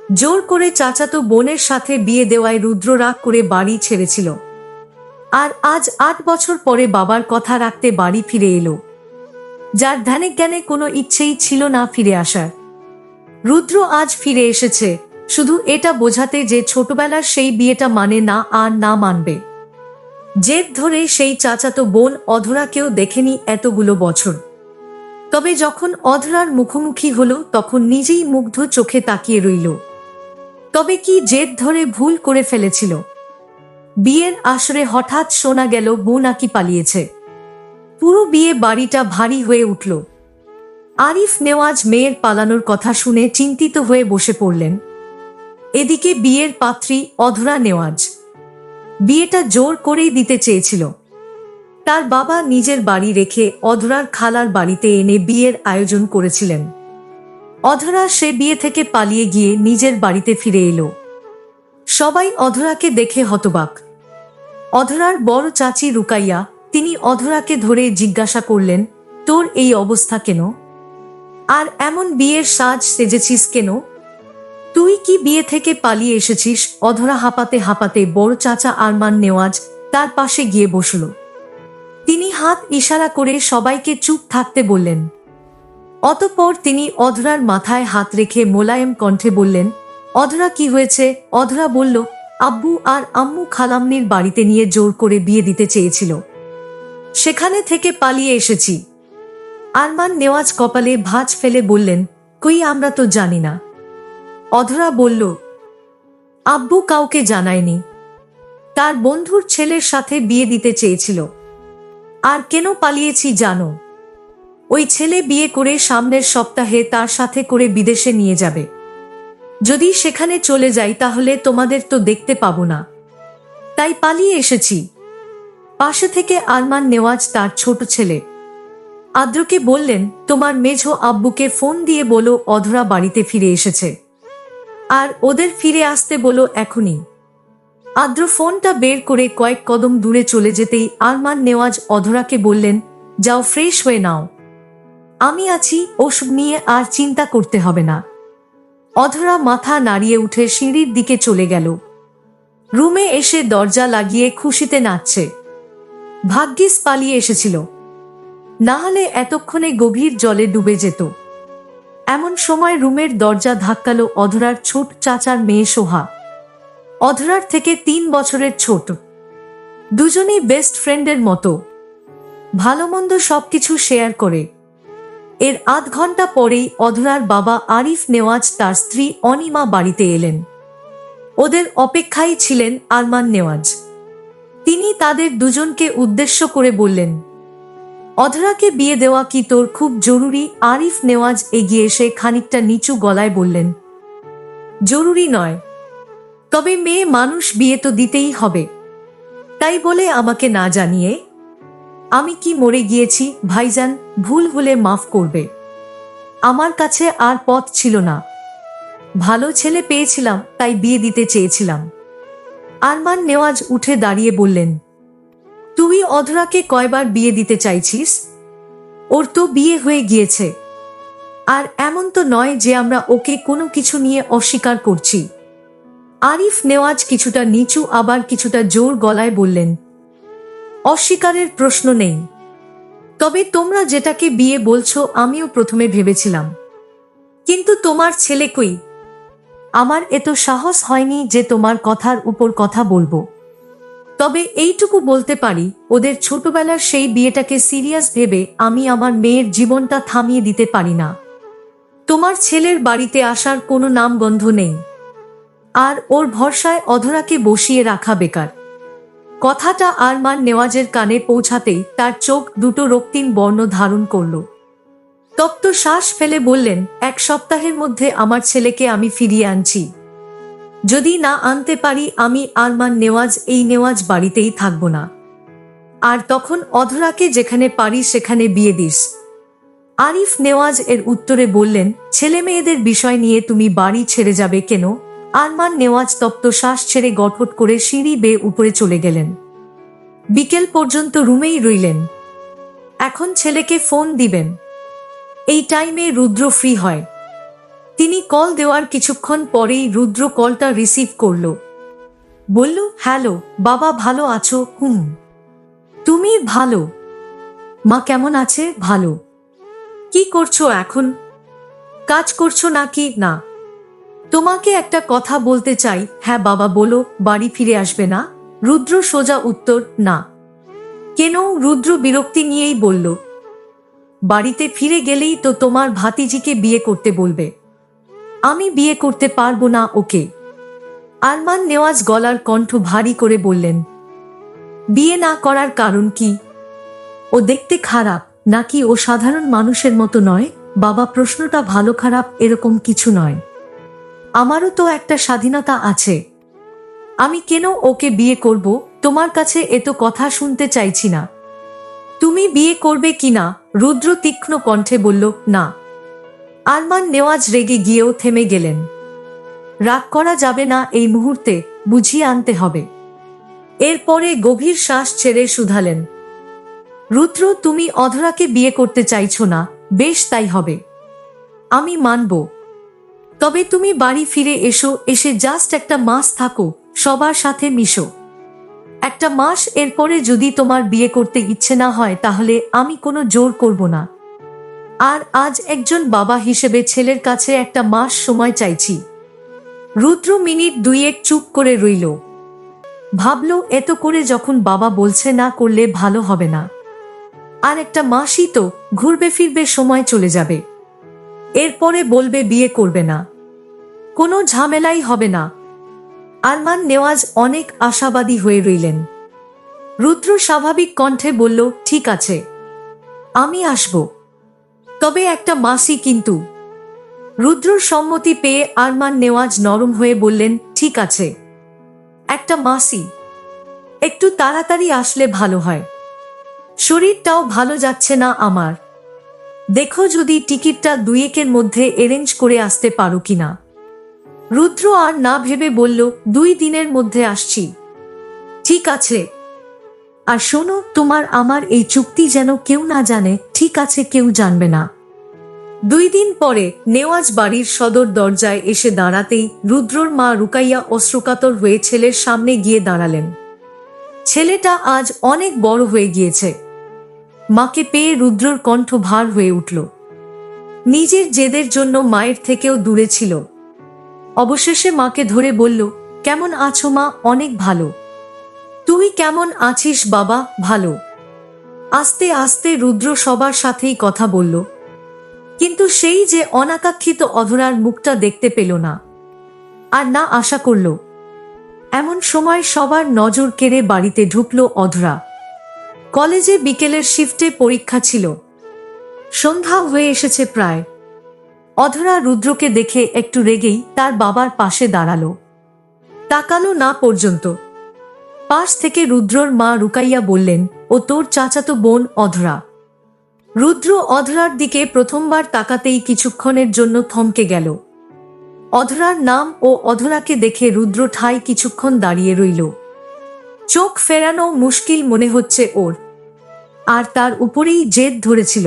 জোর করে চাচাতো বোনের সাথে বিয়ে দেওয়ায় রুদ্র রাগ করে বাড়ি ছেড়েছিল। আর আজ 8 বছর পরে বাবার কথা রাখতে বাড়ি ফিরে এলো, যার ধ্যানে জ্ঞানে কোনো ইচ্ছেই ছিল না ফিরে আসার। রুদ্র আজ ফিরে এসেছে শুধু এটা বোঝাতে যে ছোটবেলার সেই বিয়েটা মানে না আর না মানবে। জেদ ধরে সেই চাচাতো বোন অধরাকেও দেখেনি এতগুলো বছর। তবে যখন অধরার মুখোমুখি হলো তখন নিজেই মুগ্ধ চোখে তাকিয়ে রইল। তবে কি জেদ ধরে ভুল করে ফেলেছিল? বিয়ের আসরে হঠাৎ শোনা গেল বউ নাকি পালিয়েছে। পুরো বিয়ে বাড়িটা ভারী হয়ে উঠল। আরিফ নেওয়াজ মেয়ের পালানোর কথা শুনে চিন্তিত হয়ে বসে পড়লেন। এদিকে বিয়ের পাত্রী অধরা নেওয়াজ। বিয়েটা জোর করেই দিতে চেয়েছিল। তার বাবা নিজের বাড়ি রেখে অধরার খালার বাড়িতে এনে বিয়ের আয়োজন করেছিলেন। অধরা সে বিয়ে থেকে পালিয়ে গিয়ে নিজের বাড়িতে ফিরে এলো। সবাই অধরাকে দেখে হতবাক। অধরার বড় চাচি রুকাইয়া, তিনি অধরাকে ধরে জিজ্ঞাসা করলেন, তোর এই অবস্থা কেন? আর এমন বিয়ের সাজ সেজেছিস কেন? তুই কি বিয়ে থেকে পালিয়ে এসেছিস? অধরা হাঁপাতে হাঁপাতে বড় চাচা আরমান নেওয়াজ তার পাশে গিয়ে বসল। তিনি হাত ইশারা করে সবাইকে চুপ থাকতে বললেন। অতঃপর তিনি অধরার মাথায় হাত রেখে মোলায়েম কণ্ঠে বললেন, অধরা কি হয়েছে? অধরা বলল, আব্বু আর আম্মু খালাম্নির বাড়িতে নিয়ে জোর করে বিয়ে দিতে চেয়েছিল, সেখানে থেকে পালিয়ে এসেছি। আরমান নেওয়াজ কপালে ভাঁজ ফেলে বললেন, কই আমরা তো জানি না। অধরা বলল, আব্বু কাউকে জানায়নি, তার বন্ধুর ছেলের সাথে বিয়ে দিতে চেয়েছিল। আর কেন পালিয়েছি জানো? ওই ছেলে বিয়ে করে সামনের সপ্তাহে তার সাথে করে বিদেশে নিয়ে যাবে। যদি সেখানে চলে যাই তাহলে তোমাদের তো দেখতে পাবো না, তাই পালিয়ে এসেছি। পাশে থেকে আরমান নেওয়াজ তার ছোট ছেলে আদ্রকে বললেন, তোমার মেঝো আব্বুকে ফোন দিয়ে বলো অধরা বাড়িতে ফিরে এসেছে, আর ওদের ফিরে আসতে বলো এখনই। আদ্র ফোনটা বের করে কয়েক কদম দূরে চলে যেতেই আরমান নেওয়াজ অধরাকে বললেন, যাও ফ্রেশ হয়ে নাও, আমি আছি, ওসব নিয়ে আর চিন্তা করতে হবে না। অধরা মাথা নাড়িয়ে উঠে সিঁড়ির দিকে চলে গেল। রুমে এসে দরজা লাগিয়ে খুশিতে নাচছে। ভাগ্যিস পালিয়ে এসেছিল, না হলে এতক্ষণে গভীর জলে ডুবে যেত। এমন সময় রুমের দরজা ধাক্কালো অধরার ছোট চাচার মেয়ে সোহা। অধরার থেকে 3 বছরের ছোট। দুজনেই বেস্ট ফ্রেন্ডের মতো, ভালো মন্দ সবকিছু শেয়ার করে। এর আধ ঘন্টা পরেই অধরার বাবা আরিফ নেওয়াজ তার স্ত্রী অনিমা বাড়িতে এলেন। ওদের অপেক্ষায় ছিলেন আরমান নেওয়াজ। তিনি তাদের দুজনকে উদ্দেশ্য করে বললেন, অধরাকে বিয়ে দেওয়া কি তোর খুব জরুরি? আরিফ নেওয়াজ এগিয়ে এসে খানিকটা নিচু গলায় বললেন, জরুরি নয়, তবে মেয়ে মানুষ, বিয়ে তো দিতেই হবে। তাই বলে আমাকে না জানিয়ে? আমি কি মরে গিয়েছি? ভাইজান, ভুল হলে মাফ করবে, আমার কাছে আর পথ ছিল না। ভালো ছেলে পেয়েছিলাম তাই বিয়ে দিতে চেয়েছিলাম। আরমান নেওয়াজ উঠে দাঁড়িয়ে বললেন, তুই অধরাকে কয়বার বিয়ে দিতে চাইছিস? ওর তো বিয়ে হয়ে গিয়েছে। আর এমন তো নয় যে আমরা ওকে কোনো কিছু নিয়ে অস্বীকার করছি। আরিফ নেওয়াজ কিছুটা নিচু আবার কিছুটা জোর গলায় বললেন, অস্বীকারের প্রশ্ন নেই, তবে তোমরা যেটাকে বিয়ে বলছো আমিও প্রথমে ভেবেছিলাম, কিন্তু তোমার ছেলে কই? আমার এত সাহস হয়নি যে তোমার কথার উপর কথা বলবো। তবে এইটুকু বলতে পারি, ওদের ছোটবেলার সেই বিয়েটাকে সিরিয়াস ভেবে আমি আমার মেয়ের জীবনটা থামিয়ে দিতে পারি না। তোমার ছেলের বাড়িতে আসার কোনো নামগন্ধ নেই, আর ওর ভরসায় অধরাকে বসিয়ে রাখা বেকার। কথাটা আরমান নেওয়াজের কানে পৌঁছাতেই তার চোখ দুটো রক্তিম বর্ণ ধারণ করল। তপ্ত শ্বাস ফেলে বললেন, 1 সপ্তাহের মধ্যে আমার ছেলেকে আমি ফিরিয়ে আনছি। যদি না আনতে পারি আমি আরমান নেওয়াজ এই নেওয়াজ বাড়িতেই থাকব না। আর তখন অধরাকে যেখানে পারি সেখানে বিয়ে দিস। আরিফ নেওয়াজ এর উত্তরে বললেন, ছেলে মেয়েদের বিষয় নিয়ে তুমি বাড়ি ছেড়ে যাবে কেন? আরমান নেওয়াজ তপ্ত শ্বাস ছেড়ে গটগট করে সিঁড়ি বেয়ে উপরে চলে গেলেন। বিকেল পর্যন্ত রুমেই রইলেন। এখন ছেলেকে ফোন দিবেন, এই টাইমে রুদ্র ফ্রি হয়। তিনি কল দেওয়ার কিছুক্ষণ পরেই রুদ্র কলটা রিসিভ করল। বলল, হ্যালো বাবা, ভালো আছো? তুমি? ভালো। মা কেমন আছে? ভালো। কি করছো এখন? কাজ করছো নাকি? না। তোমাকে একটা কথা বলতে চাই। হ্যাঁ বাবা বলো। বাড়ি ফিরে আসবে না? রুদ্র সোজা উত্তর, না। কেন? রুদ্র বিরক্তি নিয়েই বলল, বাড়িতে ফিরে গেলেই তো তোমার ভাতিজিকে বিয়ে করতে বলবে। আমি বিয়ে করতে পারবো না ওকে। আরমান নেওয়াজ গলার কণ্ঠ ভারী করে বললেন, বিয়ে না করার কারণ কি? ও দেখতে খারাপ নাকি ও সাধারণ মানুষের মতো নয়? বাবা, প্রশ্নটা ভালো খারাপ এরকম কিছু নয়। আমারও তো একটা স্বাধীনতা আছে। আমি কেন ওকে বিয়ে করব? তোমার কাছে এত কথা শুনতে চাইছি না। তুমি বিয়ে করবে কিনা? রুদ্র তীক্ষ্ণ কণ্ঠে বলল, না। আরমান নেওয়াজ রেগে গিয়েও থেমে গেলেন। রাগ করা যাবে না এই মুহূর্তে, বুঝিয়ে আনতে হবে। এরপরে গভীর শ্বাস ছেড়ে শুধালেন, রুদ্র, তুমি অধরাকে বিয়ে করতে চাইছো না? বেশ, তাই হবে। আমি মানব। তবে তুমি বাড়ি ফিরে এসো, এসে জাস্ট একটা মাস থাকো, সবার সাথে মিশো। একটা মাস, এরপরে যদি তোমার বিয়ে করতে ইচ্ছে না হয় তাহলে আমি কোনো জোর করব না। আর আজ একজন বাবা হিসেবে ছেলের কাছে একটা মাস সময় চাইছি। রুদ্র মিনিট দুয়েক চুপ করে রইল। ভাবল, এত করে যখন বাবা বলছে না করলে ভালো হবে না। আর একটা মাসই তো, ঘুরবে ফিরবে সময় চলে যাবে। এরপরে বলবে বিয়ে করবে না, কোনো ঝামেলাই হবে না। আরমান নেওয়াজ অনেক আশাবাদী হয়ে রইলেন। রুদ্র স্বাভাবিক কণ্ঠে বলল, ঠিক আছে, আমি আসব। তবে একটা মাসই কিন্তু। রুদ্রর সম্মতি পেয়ে আরমান নেওয়াজ নরম হয়ে বললেন, ঠিক আছে, একটা মাসই। একটু তাড়াতাড়ি আসলে ভালো হয়। শরীরটাও ভালো যাচ্ছে না আমার। দেখো যদি টিকিটটা দুয়েকের মধ্যে অ্যারেঞ্জ করে আসতে পারো কিনা। রুদ্র আর না ভেবে বলল, 2 দিনের মধ্যে আসছি। ঠিক আছে। আর শোনো, তোমার আমার এই চুক্তি যেন কেউ না জানে। ঠিক আছে, কেউ জানবে না। 2 দিন পরে নেওয়াজ বাড়ির সদর দরজায় এসে দাঁড়াতেই রুদ্রর মা রুকাইয়া অশ্রুকাতর হয়ে ছেলের সামনে গিয়ে দাঁড়ালেন। ছেলেটা আজ অনেক বড় হয়ে গিয়েছে। মাকে পেয়ে রুদ্রর কণ্ঠ ভার হয়ে উঠল। নিজের জেদের জন্য মায়ের থেকেও দূরে ছিল। অবশেষে মাকে ধরে বলল, কেমন আছো মা? অনেক ভালো। তুই কেমন আছিস বাবা? ভালো। আস্তে আস্তে রুদ্র সবার সাথেই কথা বলল, কিন্তু সেই যে অনাকাঙ্ক্ষিত অধরার মুখটা দেখতে পেল না, আর না আশা করল। এমন সময় সবার নজর কেড়ে বাড়িতে ঢুকল অধরা। কলেজে বিকেলের শিফটে পরীক্ষা ছিল। সন্ধ্যা হয়ে এসেছে প্রায়। অধরা রুদ্রকে দেখে একটু রেগেই তার বাবার পাশে দাঁড়ালো। তাকালো না পর্যন্ত। পাশ থেকে রুদ্রর মা রুকাইয়া বললেন, ও তোর চাচাতো বোন অধরা। রুদ্র অধরার দিকে প্রথমবার তাকাতেই কিছুক্ষণের জন্য থমকে গেল। অধরার নাম ও অধরাকে দেখে রুদ্র ঠাই কিছুক্ষণ দাঁড়িয়ে রইল। চোখ ফেরানো মুশকিল মনে হচ্ছে ওর। আর তার উপরেই জেদ ধরেছিল।